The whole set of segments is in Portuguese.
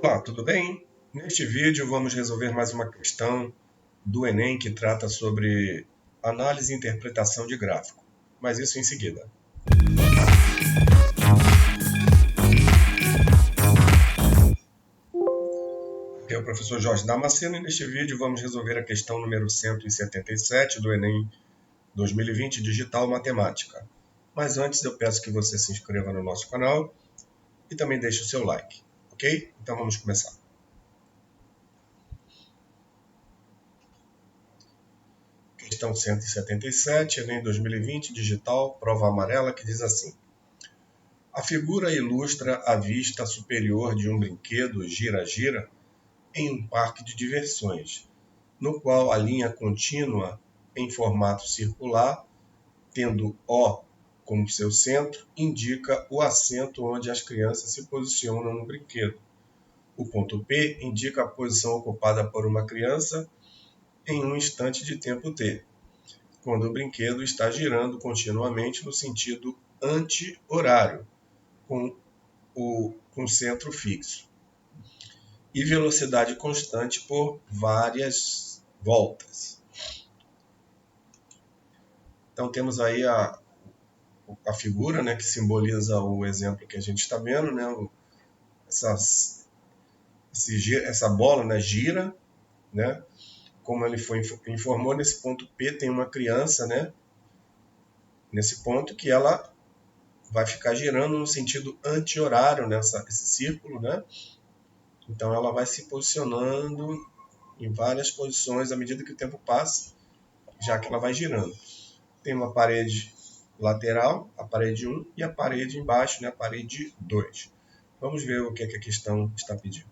Olá, tudo bem? Neste vídeo vamos resolver mais uma questão do Enem que trata sobre análise e interpretação de gráfico, mas isso em seguida. Aqui é o professor Jorge Damasceno e neste vídeo vamos resolver a questão número 177 do Enem 2020 Digital Matemática. Mas antes eu peço que você se inscreva no nosso canal e também deixe o seu like, ok? Então vamos começar. Questão 177, Enem 2020 Digital, prova amarela, que diz assim: a figura ilustra a vista superior de um brinquedo gira-gira em um parque de diversões, no qual a linha contínua em formato circular, tendo O como seu centro, indica o assento onde as crianças se posicionam no brinquedo. O ponto P indica a posição ocupada por uma criança em um instante de tempo T, quando o brinquedo está girando continuamente no sentido anti-horário, com centro fixo, e velocidade constante por várias voltas. Então temos aí a figura, né, que simboliza o exemplo que a gente está vendo, né, essa bola, né, gira, né, como ele informou, nesse ponto P tem uma criança, né, nesse ponto que ela vai ficar girando no sentido anti-horário esse círculo, né? Então ela vai se posicionando em várias posições à medida que o tempo passa, já que ela vai girando. Tem uma parede lateral, a parede 1, e a parede embaixo, né, a parede 2. Vamos ver o que a questão está pedindo.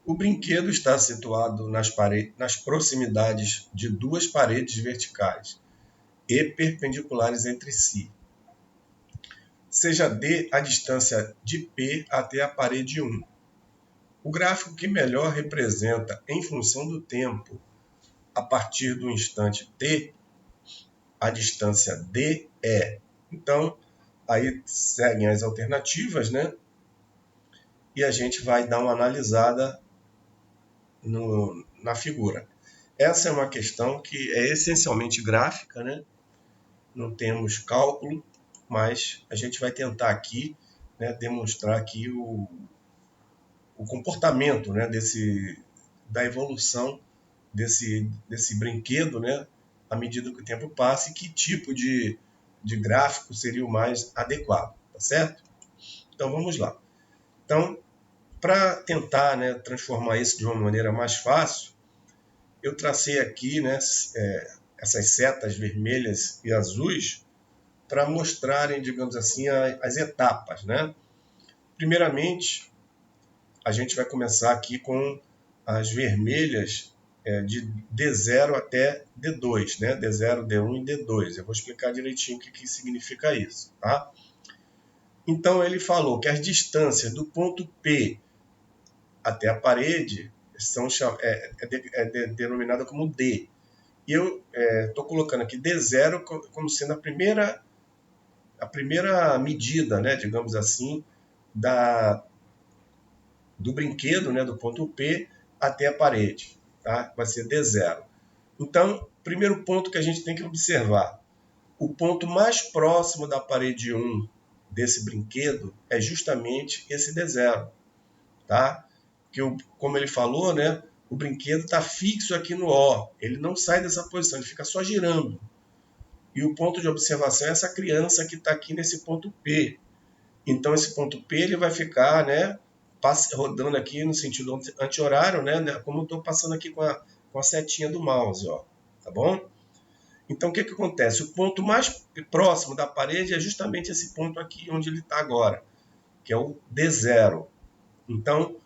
O brinquedo está situado nas proximidades de duas paredes verticais e perpendiculares entre si. Seja D a distância de P até a parede 1. O gráfico que melhor representa, em função do tempo, a partir do instante T, a distância D é. Então, aí seguem as alternativas, né? E a gente vai dar uma analisada na figura. Essa é uma questão que é essencialmente gráfica, né? Não temos cálculo, mas a gente vai tentar aqui, né, demonstrar aqui o comportamento, né, da evolução desse brinquedo, né, à medida que o tempo passa, e que tipo de gráfico seria o mais adequado, tá certo? Então vamos lá. Então, para tentar, né, transformar isso de uma maneira mais fácil, eu tracei aqui, né, essas setas vermelhas e azuis para mostrarem, digamos assim, as etapas, né? Primeiramente, a gente vai começar aqui com as vermelhas de D0 até D2, né? D0, D1 e D2. Eu vou explicar direitinho o que significa isso, tá? Então ele falou que as distâncias do ponto P até a parede são denominada como D. E eu estou colocando aqui D0 como sendo a primeira medida, né, digamos assim, do brinquedo, né, do ponto P até a parede, tá? Vai ser D0. Então, primeiro ponto que a gente tem que observar, o ponto mais próximo da parede 1 desse brinquedo é justamente esse D0, tá? Que, como ele falou, né, o brinquedo está fixo aqui no O, ele não sai dessa posição, ele fica só girando. E o ponto de observação é essa criança que está aqui nesse ponto P. Então, esse ponto P ele vai ficar, né, rodando aqui no sentido anti-horário, né, como eu estou passando aqui com a setinha do mouse, ó, tá bom? Então, o que acontece? O ponto mais próximo da parede é justamente esse ponto aqui onde ele está agora, que é o D0. Então,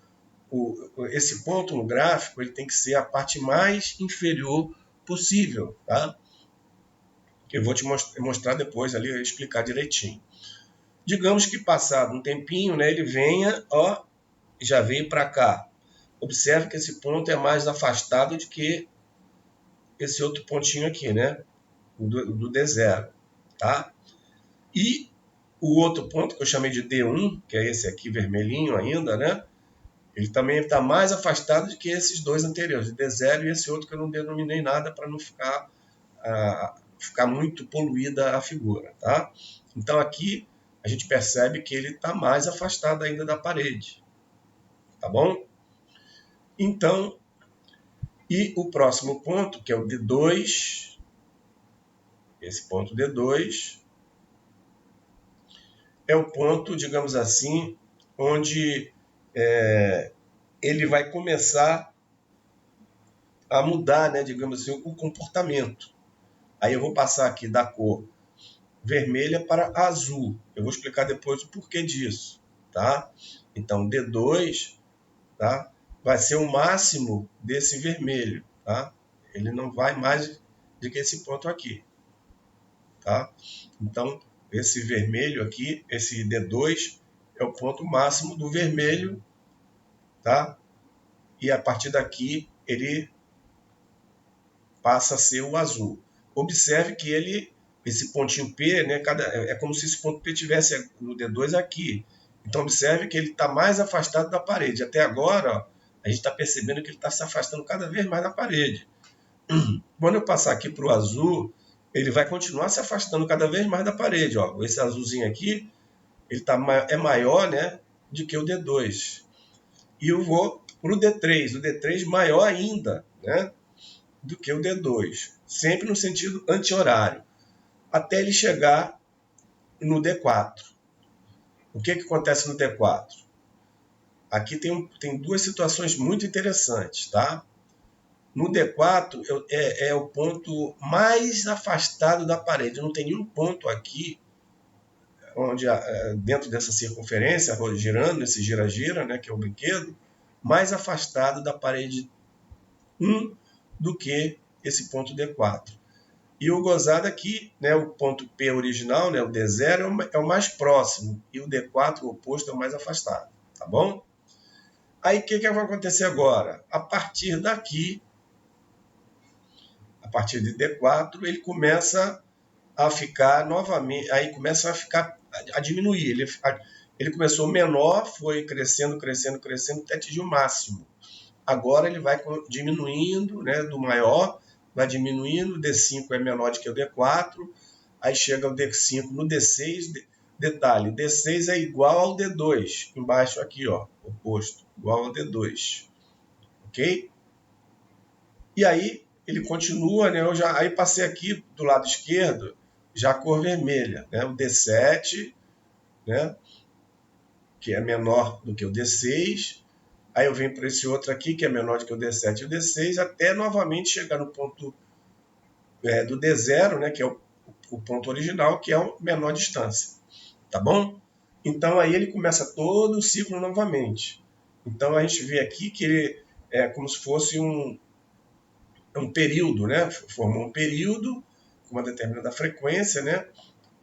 esse ponto no gráfico ele tem que ser a parte mais inferior possível, tá? Que eu vou te mostrar depois ali, explicar direitinho. Digamos que passado um tempinho, né, ele venha, ó, já veio para cá. Observe que esse ponto é mais afastado do que esse outro pontinho aqui, né, do D0, tá? E o outro ponto que eu chamei de D1, que é esse aqui vermelhinho ainda, né, Ele também está mais afastado do que esses dois anteriores, D0 e esse outro que eu não denominei nada para não ficar muito poluída a figura, tá? Então aqui a gente percebe que ele está mais afastado ainda da parede, tá bom? Então, e o próximo ponto, que é o D2, esse ponto D2, é o ponto, digamos assim, onde ele vai começar a mudar, né, digamos assim, o comportamento. Aí eu vou passar aqui da cor vermelha para azul. Eu vou explicar depois o porquê disso, tá? Então, D2, tá, vai ser o máximo desse vermelho, tá? Ele não vai mais do que esse ponto aqui, tá? Então, esse vermelho aqui, esse D2, é o ponto máximo do vermelho, tá? E a partir daqui, ele passa a ser o azul. Observe que esse pontinho P, né, é como se esse ponto P tivesse no D2 aqui. Então, observe que ele está mais afastado da parede. Até agora, ó, a gente está percebendo que ele está se afastando cada vez mais da parede. Quando eu passar aqui para o azul, ele vai continuar se afastando cada vez mais da parede. Ó. Esse azulzinho aqui ele é maior, né, do que o D2. E eu vou para o D3. O D3 maior ainda, né, do que o D2. Sempre no sentido anti-horário. Até ele chegar no D4. O que acontece no D4? Aqui tem duas situações muito interessantes, tá? No D4 é o ponto mais afastado da parede. Não tem nenhum ponto aqui onde dentro dessa circunferência, girando, esse gira-gira, né, que é o brinquedo, mais afastado da parede 1 do que esse ponto D4. E o gozado aqui, né, o ponto P original, né, o D0, é o mais próximo, e o D4, o oposto, é o mais afastado, tá bom? Aí o que vai acontecer agora? A partir daqui, a partir de D4, ele começa a ficar novamente, aí começa a diminuir. Ele começou menor, foi crescendo, crescendo, crescendo, até atingir o máximo. Agora ele vai diminuindo, né, do maior, vai diminuindo, o D5 é menor do que o D4, aí chega o D5 no D6, detalhe, D6 é igual ao D2, embaixo aqui, ó, oposto, igual ao D2, ok? E aí ele continua, né, aí passei aqui do lado esquerdo, já a cor vermelha, né, o D7, né, que é menor do que o D6, aí eu venho para esse outro aqui, que é menor do que o D7 e o D6, até novamente chegar no ponto do D0, né, que é o ponto original, que é a menor distância. Tá bom? Então aí ele começa todo o ciclo novamente. Então a gente vê aqui que ele é como se fosse um período, né? Formou um período com uma determinada frequência, né?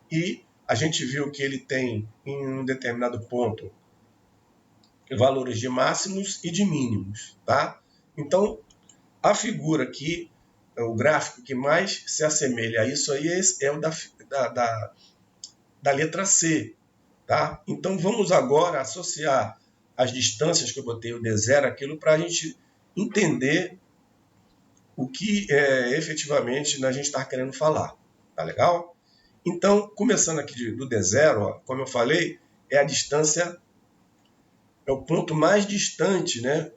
E a gente viu que ele tem em um determinado ponto valores de máximos e de mínimos, tá? Então a figura aqui, o gráfico que mais se assemelha a isso aí é o da letra C, tá? Então vamos agora associar as distâncias que eu botei o D0 aquilo para a gente entender o que efetivamente a gente está querendo falar, tá legal? Então, começando aqui do D0, ó, como eu falei, é a distância, é o ponto mais distante, né?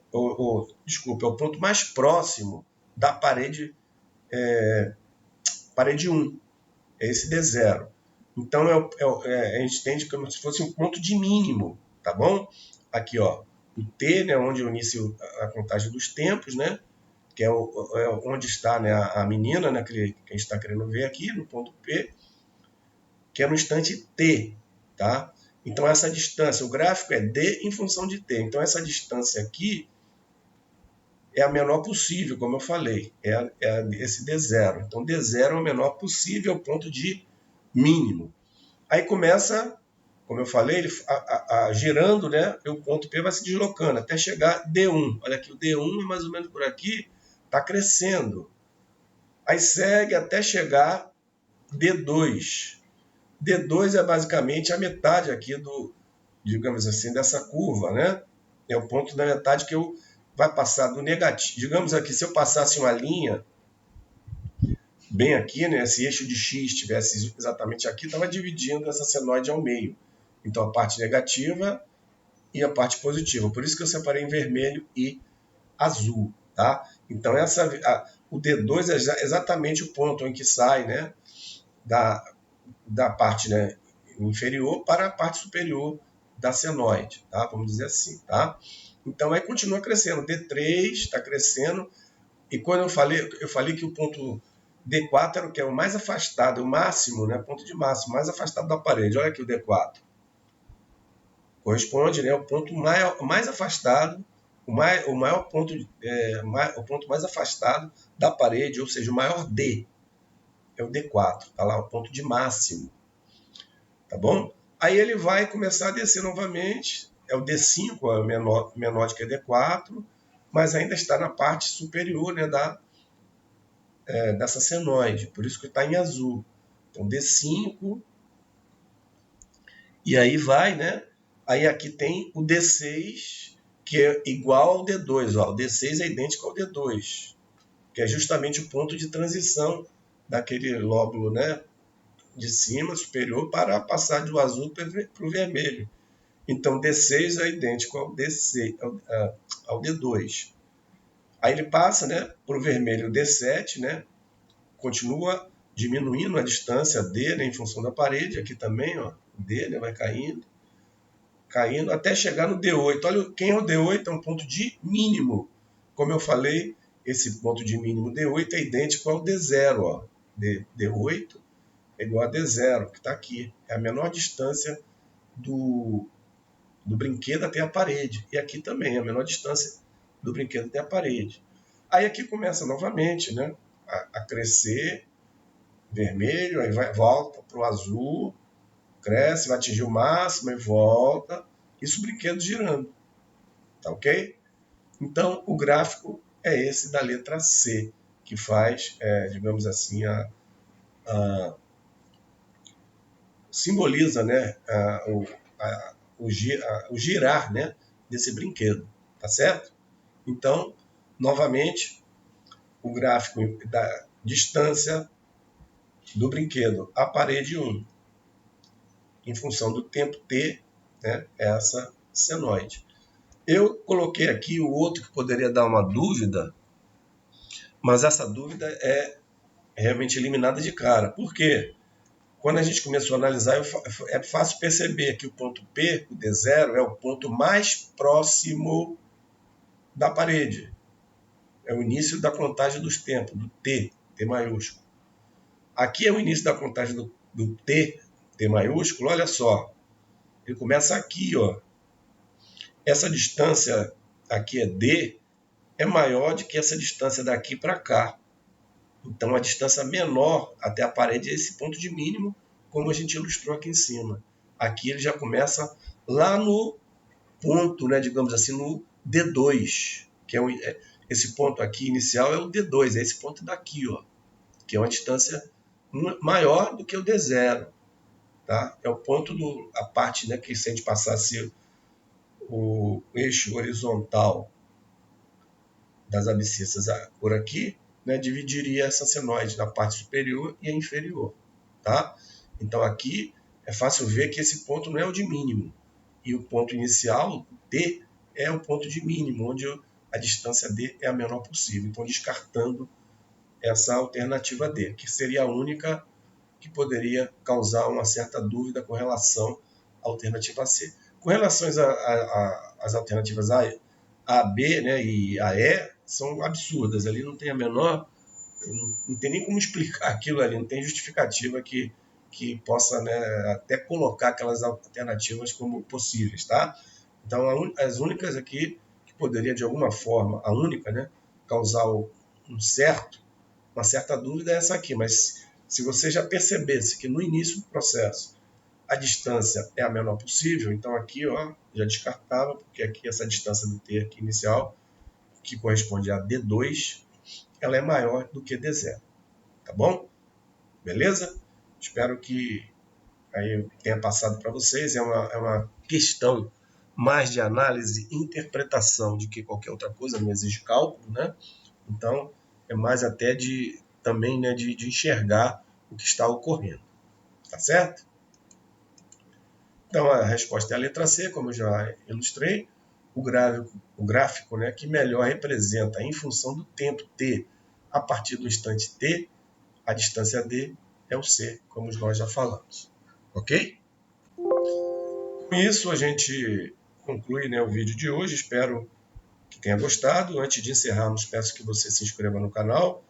Desculpa, é o ponto mais próximo da parede 1, é esse D0. Então, a gente entende como se fosse um ponto de mínimo, tá bom? Aqui, ó, o T, né, onde eu inicio a contagem dos tempos, né? Que é onde está, né, a menina, né, que a gente está querendo ver aqui, no ponto P, que é no instante T, tá? Então, essa distância, o gráfico é D em função de T. Então, essa distância aqui é a menor possível, como eu falei, esse D0. Então, D0 é o menor possível, o ponto de mínimo. Aí começa, como eu falei, ele girando, né? O ponto P vai se deslocando até chegar D1. Olha aqui, o D1 é mais ou menos por aqui, está crescendo. Aí segue até chegar D2. D2 é basicamente a metade aqui digamos assim, dessa curva, né? É o ponto da metade que eu vai passar do negativo. Digamos aqui, se eu passasse uma linha bem aqui, né, esse eixo de x estivesse exatamente aqui, estava dividindo essa senoide ao meio. Então a parte negativa e a parte positiva. Por isso que eu separei em vermelho e azul, tá? Então o D2 é exatamente o ponto em que sai, né, da parte, né, inferior para a parte superior da senoide, tá? Vamos dizer assim, tá? Então aí continua crescendo, D3 está crescendo, e quando eu falei que o ponto D4 era o que é o mais afastado, o máximo, né, ponto de máximo, mais afastado da parede. Olha aqui o D4. Corresponde, né, ao ponto mais afastado, o maior ponto, o ponto mais afastado da parede, ou seja, o maior D é o D4, tá lá o ponto de máximo, tá bom? Aí ele vai começar a descer novamente, é o D5, é menor do que D4, mas ainda está na parte superior, né, dessa senoide, por isso que está em azul. Então D5, e aí vai, né? Aí aqui tem o D6, que é igual ao D2. Ó. O D6 é idêntico ao D2, que é justamente o ponto de transição daquele lóbulo, né, de cima, superior, para passar do azul para o vermelho. Então D6 é idêntico ao ao D2. Aí ele passa, né, para o vermelho D7, né, continua diminuindo a distância D, né, em função da parede, aqui também, ó, D, né, vai caindo até chegar no D8. Olha, quem é o D8 é um ponto de mínimo. Como eu falei, esse ponto de mínimo D8 é idêntico ao D0. Ó. D8 é igual a D0, que está aqui. É a menor distância do brinquedo até a parede. E aqui também é a menor distância do brinquedo até a parede. Aí aqui começa novamente, né, a crescer vermelho, aí volta para o azul, cresce, vai atingir o máximo e volta. Isso o brinquedo girando, tá ok? Então o gráfico é esse da letra C, que faz, digamos assim, simboliza, né, o girar, né, desse brinquedo, tá certo? Então, novamente, o gráfico da distância do brinquedo à parede 1, em função do tempo t, né, essa senoide. Eu coloquei aqui o outro que poderia dar uma dúvida, mas essa dúvida é realmente eliminada de cara. Por quê? Quando a gente começou a analisar, é fácil perceber que o ponto P, o D0, é o ponto mais próximo da parede. É o início da contagem dos tempos, do T, T maiúsculo. Aqui é o início da contagem do T, T maiúsculo, olha só. Ele começa aqui, ó. Essa distância aqui é D, é maior do que essa distância daqui para cá. Então a distância menor até a parede é esse ponto de mínimo, como a gente ilustrou aqui em cima. Aqui ele já começa lá no ponto, né, digamos assim, no D2, que esse ponto aqui inicial é o D2, é esse ponto daqui, ó, que é uma distância maior do que o D0. Tá? É o ponto a parte, né, que se a gente passasse o eixo horizontal das abscissas por aqui, né, dividiria essa senoide na parte superior e a inferior. Tá? Então aqui é fácil ver que esse ponto não é o de mínimo. E o ponto inicial, D, é o ponto de mínimo, onde a distância D é a menor possível. Então, descartando essa alternativa D, que seria a única que poderia causar uma certa dúvida com relação à alternativa C. Com relação às alternativas A, B, né, e a E, são absurdas. Ali não tem a menor... Não tem nem como explicar aquilo ali, não tem justificativa que possa, né, até colocar aquelas alternativas como possíveis, tá? Então, as únicas aqui que poderia, de alguma forma, a única, né, causar uma certa dúvida é essa aqui, mas se você já percebesse que no início do processo a distância é a menor possível, então aqui, ó, já descartava, porque aqui essa distância do T aqui inicial, que corresponde a D2, ela é maior do que D0, tá bom? Beleza? Espero que aí eu tenha passado para vocês. É uma questão mais de análise e interpretação do que qualquer outra coisa, não exige cálculo, né? Então, é mais até também, né, de enxergar o que está ocorrendo. Tá certo? Então, a resposta é a letra C, como eu já ilustrei. O gráfico, né, que melhor representa, em função do tempo t, a partir do instante t, a distância d é o C, como nós já falamos. Ok? Com isso, a gente conclui, né, o vídeo de hoje. Espero que tenha gostado. Antes de encerrarmos, peço que você se inscreva no canal,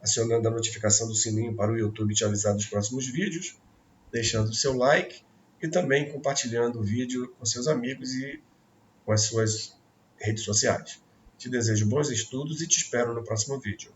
acionando a notificação do sininho para o YouTube te avisar dos próximos vídeos, deixando o seu like e também compartilhando o vídeo com seus amigos e com as suas redes sociais. Te desejo bons estudos e te espero no próximo vídeo.